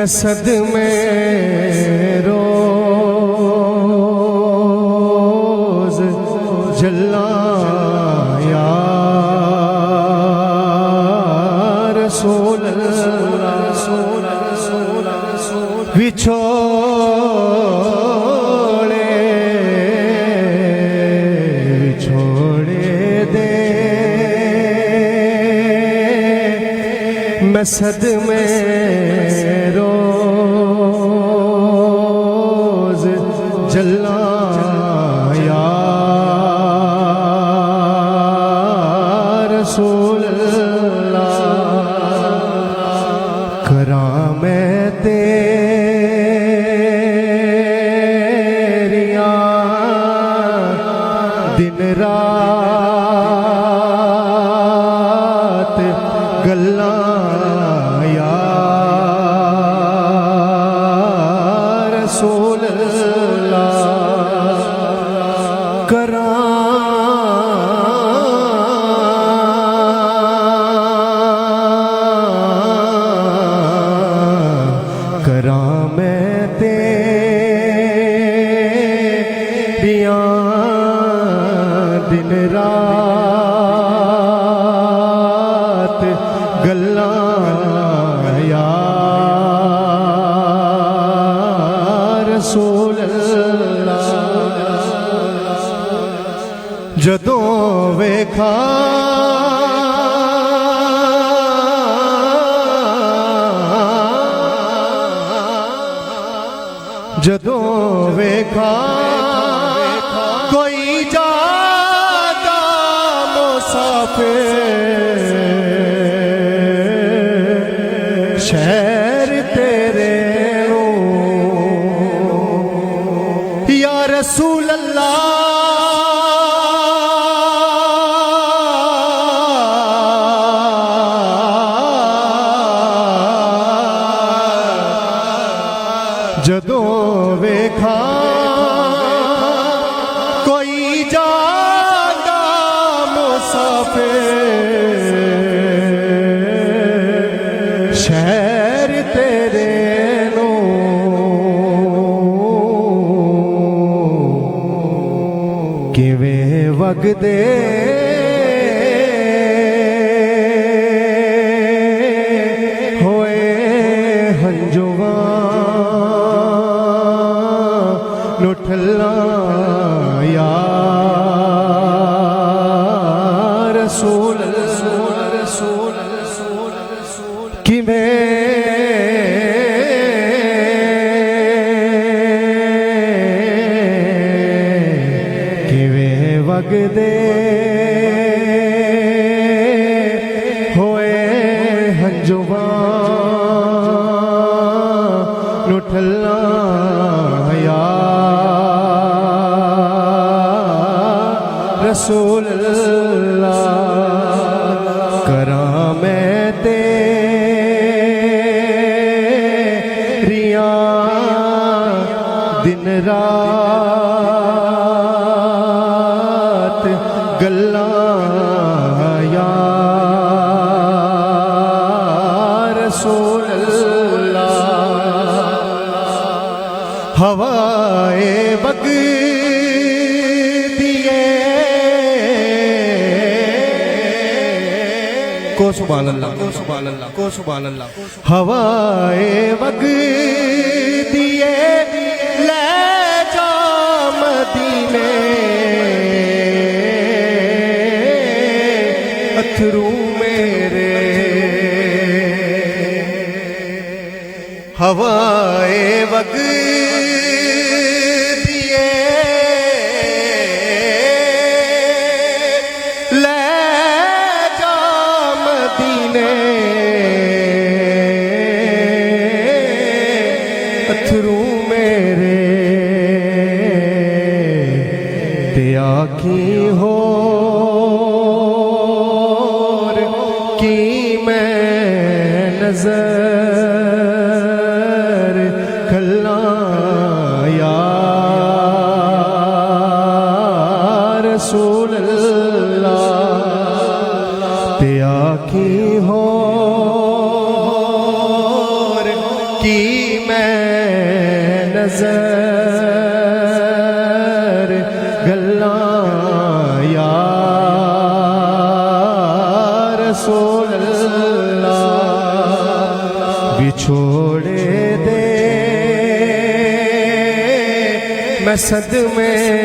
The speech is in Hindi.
मैं सदमे रोज जल्ला या रसूल अल्लाह विछोड़े दे मैं सदमे रोज जल्ला या रसूल अल्लाह करा मैं तेरिया दिन रात गल्ला या रसूल अल्लाह करा मैं तेरिया दिन रात गल्ला या रसूल अल्लाह जदों वेखा जदों वेखा कोई जादा मुसाफिर शहर तेरे या रसूल अल्लाह जदों वेखा कोई जादा मुसाफिर शहर तेरे नो किवें वगदे होए हंजुआ लुठला या रसूल किवें वगदे होए हंजुआ लुठला या रसूल अल्लाह करा मैं तेरिया दिन रात गल्ला या रसूल अल्लाह हवाए बग को सुभान अल्लाह को सुभान अल्लाह को सुभान अल्लाह हवाए वग दिए ले जा मदीने अथरू मेरे हवाए वग अथरू मेरे ते आखी हो की मैं नजर खल्ला या रसूल अल्लाह ते आखी हो की मैं सदमे